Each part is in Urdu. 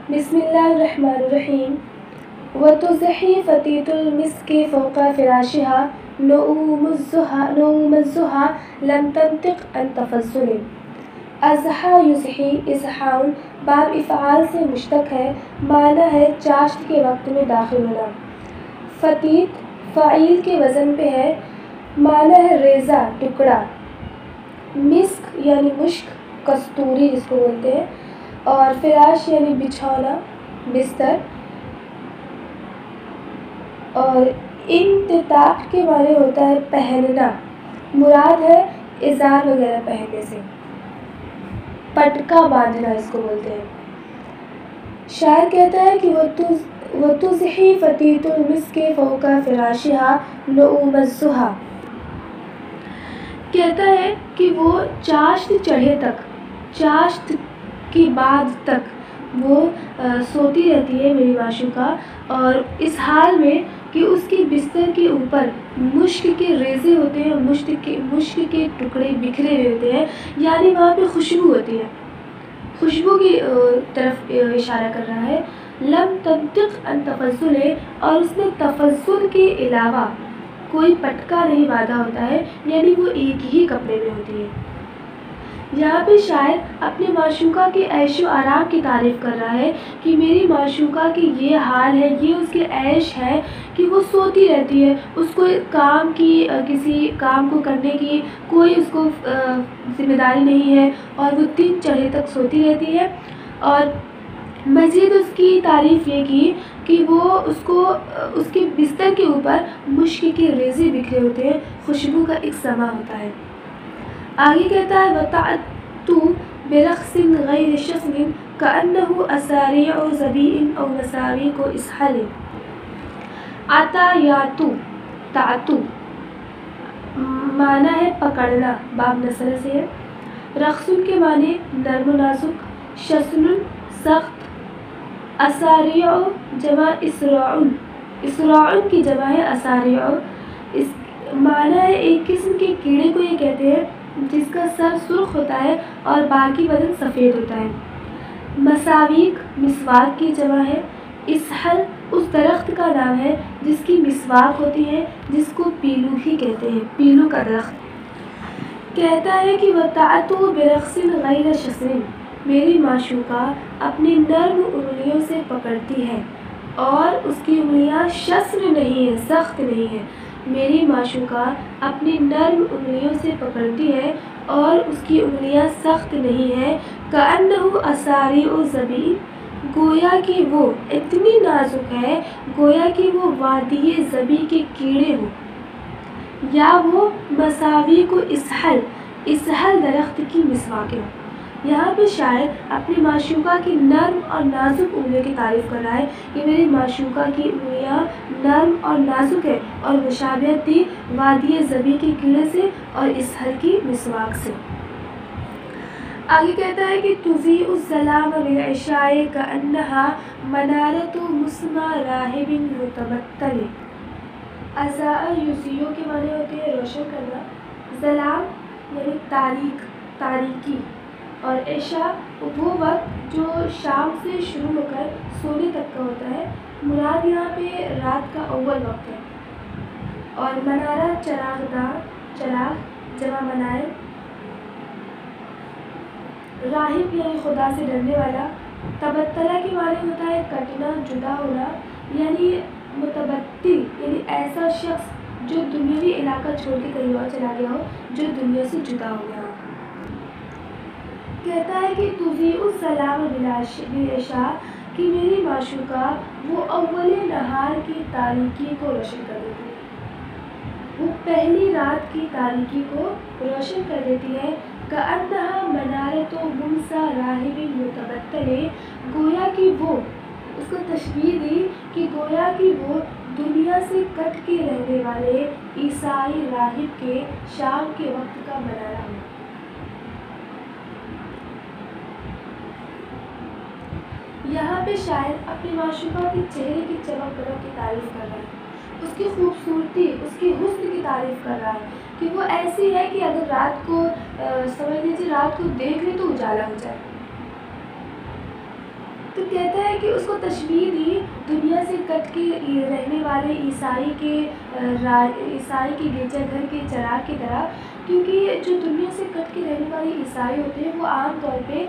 بسم الله الرحمن الرحيم. وتزحي فتية المسك فوق فراشها نؤوم الزها لم تنطق عن تفضل. ازحا یزحی ازحاؤن باب افعال سے مشتق ہے، معنی ہے چاشت کے وقت میں داخل ہونا۔ فتیت فعیل کے وزن پہ ہے، معنی ہے ریزہ ٹکڑا۔ مسک یعنی مشک، کستوری جس کو بولتے ہیں، اور فراش یعنی بچھونا، بستر۔ اور انتطاق کے معنی ہوتا ہے پہننا، مراد ہے ازار وغیرہ پہننے سے، پٹکا باندھنا اس کو بولتے ہیں۔ شاعر کہتا ہے کہ وَتُزْحِي فَتِيتُ الْمِسْكِ فَوْقَ فِرَاشِهَا نُؤُومَ الزُّحَا، کہتا ہے کہ وہ چاشت چڑھے تک، چاشت کی بعد تک وہ سوتی رہتی ہے میری معشوقہ، اور اس حال میں کہ اس کے بستر کے اوپر مشک کے ریزے ہوتے ہیں، مشک کے ٹکڑے بکھرے ہوئے ہوتے ہیں، یعنی وہاں پہ خوشبو ہوتی ہے، خوشبو کی طرف اشارہ کر رہا ہے۔ لم تنطق عن تفضل، اور اس نے تفضل کے علاوہ کوئی پٹکا نہیں باندھا ہوتا ہے، یعنی وہ ایک ہی کپڑے میں ہوتی ہے۔ یہاں پہ شاعر اپنے معشوقہ کے عیش و آرام کی تعریف کر رہا ہے کہ میری معشوقہ کی یہ حال ہے، یہ اس کے عیش ہے کہ وہ سوتی رہتی ہے، اس کو کام کی، کسی کام کو کرنے کی کوئی اس کو ذمہ داری نہیں ہے، اور وہ دن چڑھے تک سوتی رہتی ہے۔ اور مزید اس کی تعریف یہ کی کہ وہ اس کے بستر کے اوپر مشک کے ریزے بکھرے ہوتے ہیں، خوشبو کا ایک سما ہوتا ہے۔ آگے کہتا ہے وَتَعَتُّ بِرَقْصٍ غَيْرِ شَصْنٍ كَأَنَّهُ أَسَارِيعُ زَبِيءٍ أَوْ مَسَاوِيقُ إِسْحَلٍ۔ عَتَّیَاتُ تعتو معنی ہے پکڑنا، باب نصر سے ہے۔ رقصن کے معنی نرم و نازک، شصن سخت، اساریع جمع اسراعن، اسراعن کی جمع ہے اساریع، اس معنی ہے ایک قسم کے کیڑے کو یہ کہتے ہیں جس کا سر سرخ ہوتا ہے اور باقی بدن سفید ہوتا ہے۔ مساویق مسواک کی جمع ہے۔ اسحل اس درخت کا نام ہے جس کی مسواک ہوتی ہے، جس کو پیلو بھی کہتے ہیں، پیلو کا درخت۔ کہتا ہے کہ وَتَعَتُّ بِرَقْصٍ غَيْرِ شَصْنٍ، میری معشوقہ اپنی نرم انگلیوں سے پکڑتی ہے، اور اس کی انگلیاں شصن نہیں ہیں، سخت نہیں ہیں۔ میری معشوقہ اپنی نرم انگلیوں سے پکڑتی ہے اور اس کی انگلیاں سخت نہیں ہیں۔ كَأَنَّهُ أَسَارِيعُ زَبِيءٍ، گویا کہ وہ اتنی نازک ہے، گویا کہ وہ وادی زبی کے کیڑے ہوں، یا وہ مساویق اسحل، اسحل درخت کی مسواکیں ہوں۔ یہاں پہ شاعر اپنی معشوقہ کی نرم اور نازک انگلیوں کی تعریف کر رہا ہے کہ میری معشوقہ کی انگلیاں نرم اور نازک ہے، اور مشابہت دی وادی زبی کے کیڑے سے اور اسحل کی مسواک سے۔ آگے کہتا ہے کہ تضیء الظلام بالعشاء كأنها منارة مسمى راہب متبتل۔ اضاء یضیء کے معنی ہوتے ہیں روشن کرنا، ظلام یعنی تاریک، تاریکی، اور عشاء وہ وقت جو شام سے شروع ہو کر سونے تک کا ہوتا ہے، مراد یہاں پہ رات کا اول وقت ہے۔ اور منارہ چراغ داں، چراغ جمع منائر، راہب یعنی خدا سے ڈرنے والا۔ تبتلہ کے معنی ہوتا ہے کٹنا، جدا ہونا، یعنی متبتل یعنی ایسا شخص جو دنیاوی علاقہ چھوڑ کے کہیں اور چلا گیا ہو، جو دنیا سے جدا ہو گیا ہو۔ کہتا ہے کہ تضیء الظلام بالعشاء، کہ میری معشوقہ وہ اول نہار کی تاریکی کو روشن کر دیتی ہے، وہ پہلی رات کی تاریکی کو روشن کر دیتی ہے۔ كأنها منارة ممسى راہب متبتل، گویا کہ وہ، اس کو تشبیہ دی کہ گویا کہ وہ دنیا سے کٹ کے رہنے والے عیسائی راہب کے شام کے وقت کا منارہ ہے۔ یہاں پہ شاعر اپنی معشوقہ کے چہرے کی چمک دمک کی تعریف کر رہا ہے، اس کی خوبصورتی، اس کی حسن کی تعریف کر رہا ہے کہ وہ ایسی ہے کہ اگر رات کو سمجھ لیجیے رات کو دیکھ لے تو اجالا ہو جائے۔ تو کہتا ہے کہ اس کو تشبیہ دی دنیا سے کٹ کے رہنے والے عیسائی کے گرجا گھر کے چراغ کی طرح، کیونکہ جو دنیا سے کٹ کے رہنے والے عیسائی ہوتے ہیں وہ عام طور پہ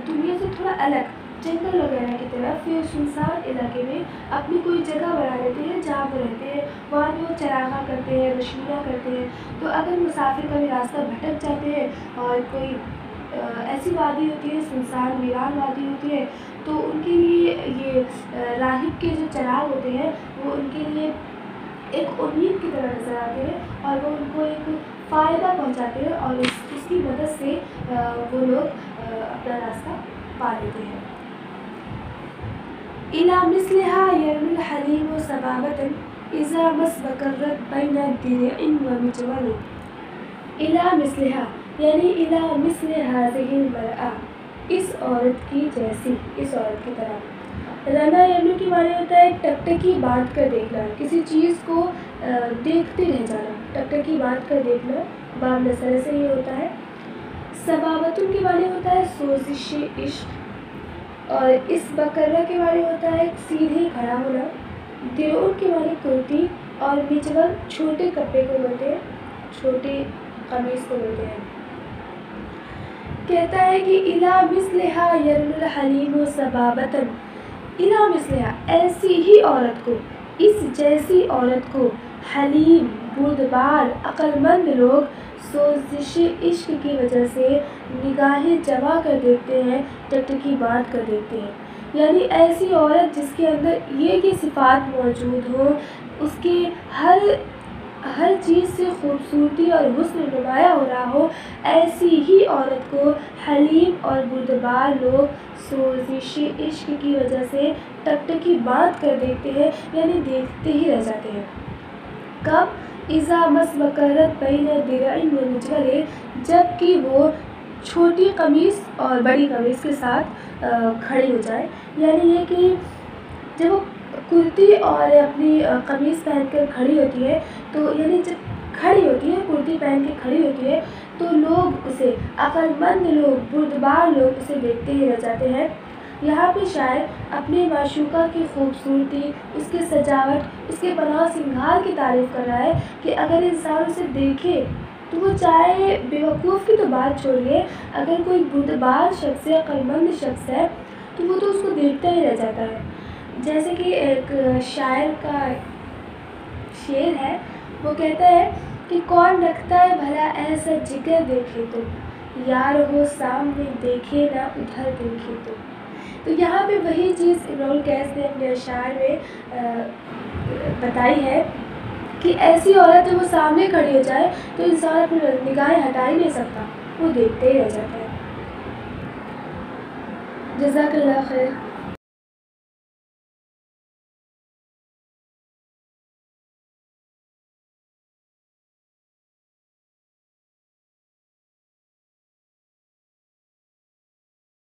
دنیا سے تھوڑا الگ جنگل وغیرہ کی طرف سنسان علاقے میں اپنی کوئی جگہ بنا لیتے ہیں جہاں وہ رہتے ہیں، وہاں پہ وہ چراغاں کرتے ہیں، روشنیاں کرتے ہیں۔ تو اگر مسافر کبھی راستہ بھٹک جاتے ہیں اور کوئی ایسی وادی ہوتی ہے، سنسان ویران وادی ہوتی ہے، تو ان کے لیے یہ راہب کے جو چراغ ہوتے ہیں وہ ان کے لیے ایک امید کی طرح نظر آتے ہیں، اور وہ ان کو ایک فائدہ پہنچاتے ہیں، اور اس کی مدد سے وہ لوگ اپنا راستہ پا لیتے ہیں۔ إلى مثلها يرمي الحليم سبابة إذا مس بكرت بين درع ومجول۔ إلى مثلها یعنی إلى مثل هذه المرأة، اس عورت کی جیسی، اس عورت کی طرح۔ رنا یرنو کی معنی ہوتا ہے ٹکٹکی باندھ کر دیکھنا، کسی چیز کو دیکھتے رہ جانا، ٹکٹکی باندھ کر دیکھنا، باب نصر سے یہ ہوتا ہے۔ سبابتن کے معنی ہوتا ہے سوزش عشق، اور اس بکرہ کے معنی ہوتا ہے سیدھے کھڑا ہونا۔ درعن کے معنی کرتی، اور مجول چھوٹے کپڑے کو بولتے ہیں، چھوٹی قمیص کو بولتے ہیں۔ کہتا ہے کہ إلى مثلها يرمي الحليم سبابة، إلى مثلها ایسی ہی عورت کو، اس جیسی عورت کو، حلیم بردبار عقل مند لوگ سوزش عشق کی وجہ سے نگاہیں جما کر دیکھتے ہیں، ٹکٹکی باندھ کر دیکھتے ہیں۔ یعنی ایسی عورت جس کے اندر یہ صفات موجود ہوں، اس کی ہر چیز سے خوبصورتی اور حسن نمایاں ہو رہا ہو، ایسی ہی عورت کو حلیم اور بردبار لوگ سوزش عشق کی وجہ سے ٹکٹکی باندھ کر دیکھتے ہیں، یعنی دیکھتے ہی رہ جاتے ہیں۔ کب؟ اذا مس بکرت بین درع ومجول، جب کہ وہ چھوٹی قمیص اور بڑی قمیص کے ساتھ کھڑی ہو جائے، یعنی یہ کہ جب وہ کرتی اور اپنی قمیص پہن کر کھڑی ہوتی ہے، تو یعنی جب کھڑی ہوتی ہے، کرتی پہن کے کھڑی ہوتی ہے، تو لوگ اسے، عقل مند لوگ، بردبار لوگ اسے دیکھتے ہی رہ جاتے ہیں۔ یہاں پہ شاعر اپنی معشوقہ کی خوبصورتی، اس کی سجاوٹ، اس کے پناہ سنگھار کی تعریف کر رہا ہے کہ اگر انسان اسے دیکھے تو وہ چاہے بیوقوف کی تو بات چھوڑیے، اگر کوئی بردبار شخص ہے، عقل مند شخص ہے، تو وہ تو اس کو دیکھتا ہی رہ جاتا ہے۔ جیسے کہ ایک شاعر کا شعر ہے، وہ کہتا ہے کہ کون رکھتا ہے بھلا ایسا جگر دیکھے تو، یار ہو سامنے دیکھے نہ ادھر دیکھے تو یہاں پہ وہی چیز امرؤ القیس نے اپنے اشعار میں بتائی ہے کہ ایسی عورت جب وہ سامنے کھڑی ہو جائے تو انسان اپنی نگاہیں ہٹا ہی نہیں سکتا، وہ دیکھتے ہی رہ جاتا ہے۔ جزاک اللہ خیر۔